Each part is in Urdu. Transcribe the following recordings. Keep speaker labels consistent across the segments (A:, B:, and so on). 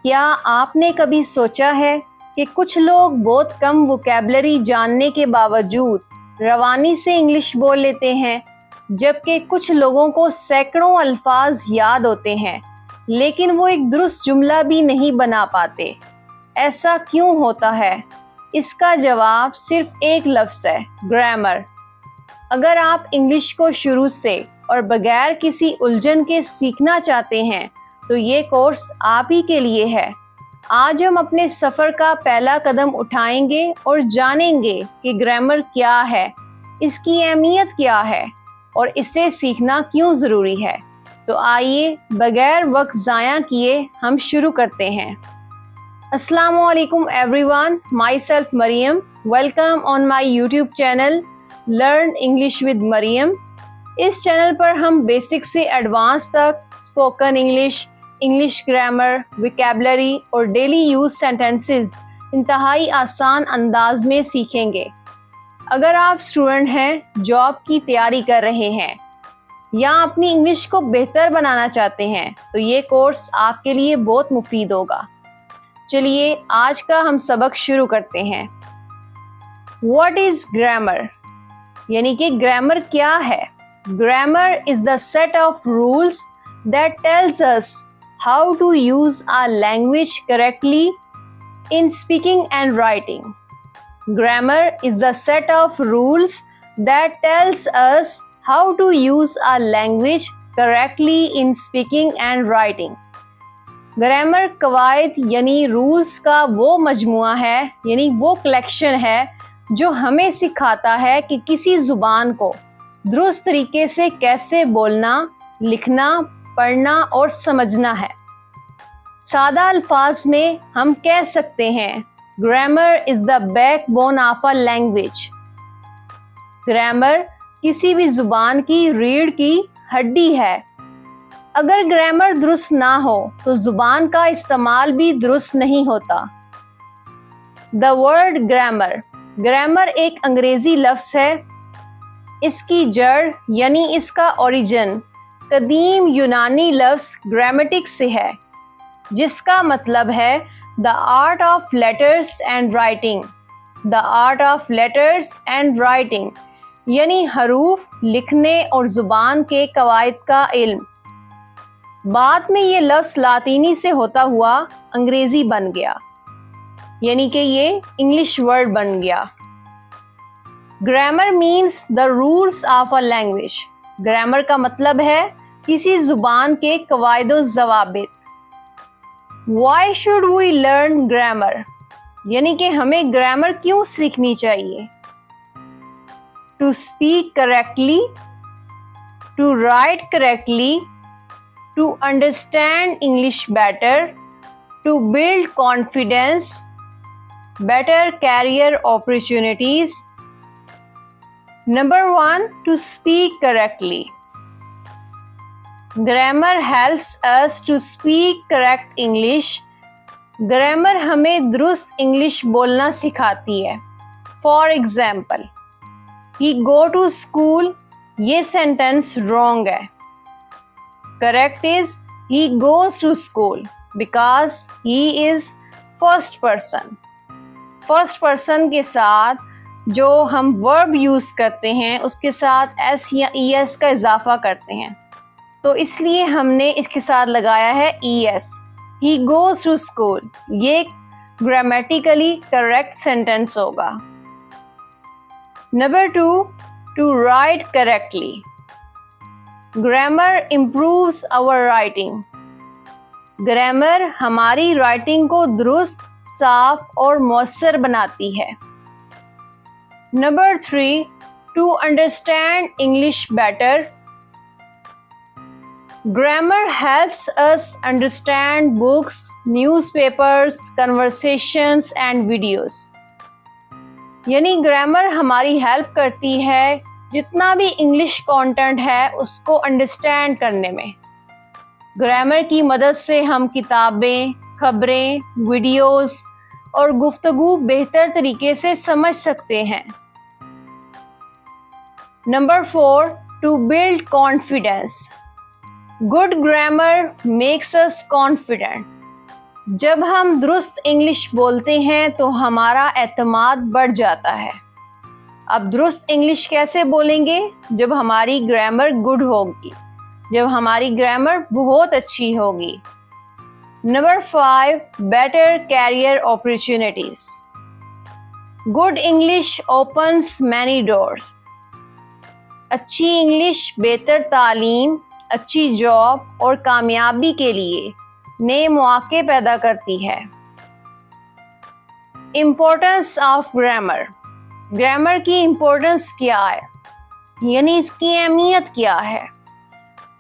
A: کیا آپ نے کبھی سوچا ہے کہ کچھ لوگ بہت کم ووکیبلری جاننے کے باوجود روانی سے انگلش بول لیتے ہیں، جبکہ کچھ لوگوں کو سینکڑوں الفاظ یاد ہوتے ہیں لیکن وہ ایک درست جملہ بھی نہیں بنا پاتے؟ ایسا کیوں ہوتا ہے؟ اس کا جواب صرف ایک لفظ ہے: گرامر۔ اگر آپ انگلش کو شروع سے اور بغیر کسی الجھن کے سیکھنا چاہتے ہیں تو یہ کورس آپ ہی کے لیے ہے۔ آج ہم اپنے سفر کا پہلا قدم اٹھائیں گے اور جانیں گے کہ گرامر کیا ہے، اس کی اہمیت کیا ہے اور اسے سیکھنا کیوں ضروری ہے۔ تو آئیے بغیر وقت ضائع کیے ہم شروع کرتے ہیں۔ السلام علیکم everyone, myself Maryam, welcome on my YouTube channel learn English with Maryam. اس چینل پر ہم بیسک سے ایڈوانس تک spoken English, English grammar, vocabulary اور ڈیلی یوز سینٹینسز انتہائی آسان انداز میں سیکھیں گے۔ اگر آپ اسٹوڈنٹ ہیں، جاب کی تیاری کر رہے ہیں یا اپنی انگلش کو بہتر بنانا چاہتے ہیں تو یہ کورس آپ کے لیے بہت مفید ہوگا۔ چلیے آج کا ہم سبق شروع کرتے ہیں۔ What is grammar? یعنی کہ گرامر کیا ہے؟ Grammar is the set of rules that tells us how to use our language correctly in speaking and writing. Grammar is the set of rules that tells us how to use our language correctly in speaking and writing. Grammar قواعد یعنی رولز کا وہ مجموعہ ہے، یعنی وہ کلیکشن ہے جو ہمیں سکھاتا ہے کہ کسی زبان کو درست طریقے سے کیسے بولنا، لکھنا، پڑھنا اور سمجھنا ہے۔ سادہ الفاظ میں ہم کہہ سکتے ہیں grammar is the back bone of a language. Grammar کسی بھی زبان کی ریڑھ کی ہڈی ہے۔ اگر گرامر درست نہ ہو تو زبان کا استعمال بھی درست نہیں ہوتا۔ دا ورڈ گرامر، گرامر ایک انگریزی لفظ ہے۔ اس کی جڑ یعنی اس کا اوریجن قدیم یونانی لفظ گرامیٹکس سے ہے، جس کا مطلب ہے the art of letters and writing. The art of letters and writing یعنی حروف، لکھنے اور زبان کے قواعد کا علم۔ بعد میں یہ لفظ لاطینی سے ہوتا ہوا انگریزی بن گیا، یعنی کہ یہ انگلش ورڈ بن گیا۔ Grammar means the rules of a language. Grammar کا مطلب ہے کسی زبان کے قواعد و ضوابط۔ Why should we learn grammar? یعنی کہ ہمیں گرامر کیوں سیکھنی چاہیے؟ To speak correctly, to write correctly, to understand English better, to build confidence, better career opportunities. Number 1, to speak correctly. Grammar helps us to speak correct English. Grammar ہمیں درست انگلش بولنا سکھاتی ہے۔ For example, he go to school، یہ سینٹینس wrong ہے۔ Correct is he goes to school because he is first person۔ First person کے ساتھ جو ہم ورب یوز کرتے ہیں اس کے ساتھ ایس یا ای ایس کا اضافہ کرتے ہیں، تو اس لیے ہم نے اس کے ساتھ لگایا ہے E S. He goes to school, یہ گرامیٹیکلی کریکٹ سینٹینس ہوگا۔ Number 2، to write correctly. Grammar improves our writing. Grammar ہماری رائٹنگ کو درست، صاف اور مؤثر بناتی ہے۔ Number 3, to understand English better. Grammar helps us understand books, newspapers, conversations and videos. یعنی گرامر ہماری ہیلپ کرتی ہے جتنا بھی انگلش کانٹینٹ ہے اس کو انڈرسٹینڈ کرنے میں۔ گرامر کی مدد سے ہم کتابیں، خبریں، ویڈیوز اور گفتگو بہتر طریقے سے سمجھ سکتے ہیں۔ Number 4، to build confidence. Good grammar makes us confident۔ جب ہم درست انگلش بولتے ہیں تو ہمارا اعتماد بڑھ جاتا ہے. اب درست انگلش کیسے بولیں گے؟ جب ہماری گرامر گڈ ہوگی، جب ہماری گرامر بہت اچھی ہوگی. Number 5، better career opportunities. Good English opens many doors. اچھی انگلش بہتر تعلیم، اچھی جاب اور کامیابی کے لیے نئے مواقع پیدا کرتی ہے. Importance of grammar. گرامر کی امپورٹنس کیا ہے، یعنی اس کی اہمیت کیا ہے؟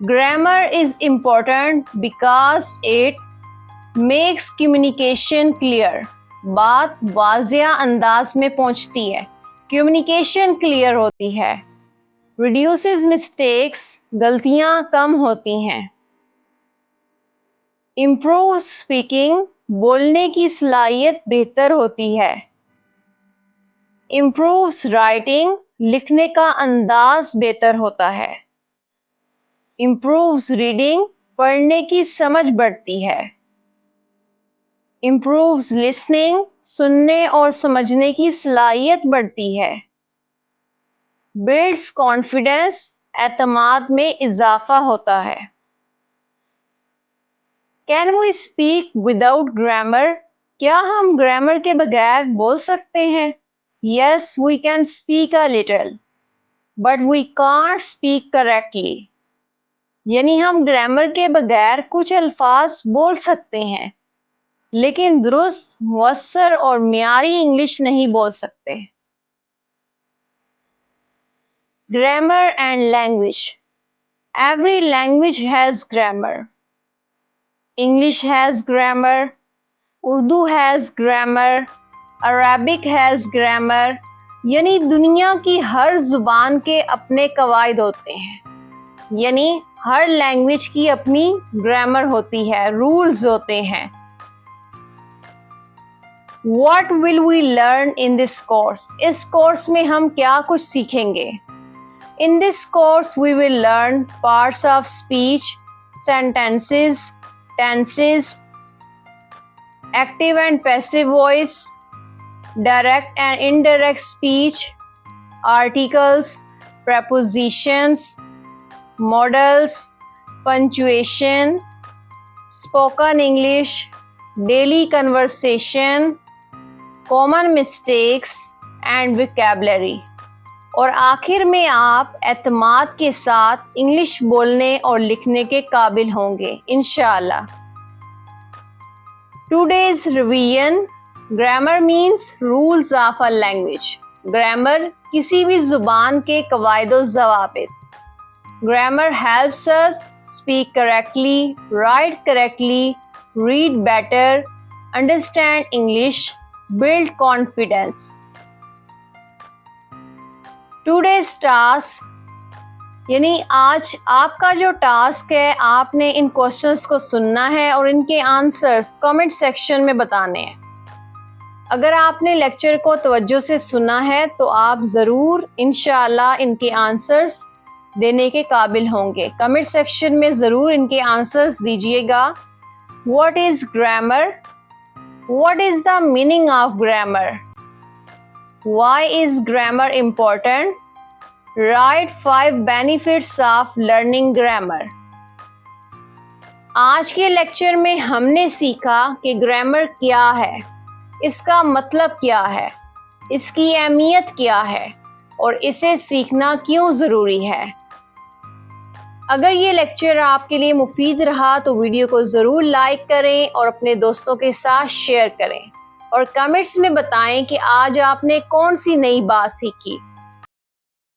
A: Grammar is important because it makes communication clear. بات واضح انداز میں پہنچتی ہے، کمیونیکیشن کلیئر ہوتی ہے. ریڈیوسز مسٹیکس، غلطیاں کم ہوتی ہیں. امپروو اسپیکنگ، بولنے کی صلاحیت بہتر ہوتی ہے. امپرووز رائٹنگ، لکھنے کا انداز بہتر ہوتا ہے. امپرووز ریڈنگ، پڑھنے کی سمجھ بڑھتی ہے. امپرووز لسننگ، سننے اور سمجھنے کی صلاحیت بڑھتی ہے. بلڈز کانفیڈنس، اعتماد میں اضافہ ہوتا ہے. Can we speak without grammar? کیا ہم گرامر کے بغیر بول سکتے ہیں؟ Yes we can speak a little bit we can't speak correctly. یعنی ہم گرامر کے بغیر کچھ الفاظ بول سکتے ہیں لیکن درست، مؤثر اور معیاری انگلش نہیں بول سکتے. Grammar and language. Every language has grammar. English has grammar, Urdu has grammar, Arabic has grammar. یعنی دنیا کی ہر زبان کے اپنے قواعد ہوتے ہیں، یعنی ہر لینگویج کی اپنی گرامر ہوتی ہے، رولز ہوتے ہیں. What will we learn in this course? اس کورس میں ہم کیا کچھ سیکھیں گے؟ In this course we will learn parts of speech, sentences, tenses, active and passive voice, direct and indirect speech, articles, prepositions, modals, punctuation, spoken English, daily conversation, common mistakes and vocabulary. اور آخر میں آپ اعتماد کے ساتھ انگلش بولنے اور لکھنے کے قابل ہوں گے انشاءاللہ. Today's revision. Grammar means rules of a language. Grammar کسی بھی زبان کے قواعد و ضوابط. Grammar helps us speak correctly, write correctly, read better, understand English, build confidence. Today's task, یعنی آج آپ کا جو ٹاسک ہے، آپ نے ان کوشچنس کو سننا ہے اور ان کے آنسرز کامنٹ سیکشن میں بتانے ہیں. اگر آپ نے لیکچر کو توجہ سے سنا ہے تو آپ ضرور انشاءاللہ ان کے آنسرز دینے کے قابل ہوں گے. کمنٹ سیکشن میں ضرور ان کے آنسرز دیجیے گا. What is grammar? What is the meaning of grammar? Why is grammar important? Write 5 benefits of learning grammar. آج کے لیکچر میں ہم نے سیکھا کہ گرامر کیا ہے، اس کا مطلب کیا ہے، اس کی اہمیت کیا ہے اور اسے سیکھنا کیوں ضروری ہے. اگر یہ لیکچر آپ کے لیے مفید رہا تو ویڈیو کو ضرور لائک کریں اور اپنے دوستوں کے ساتھ شیئر کریں اور کمنٹس میں بتائیں کہ آج آپ نے کون سی نئی بات سیکھی.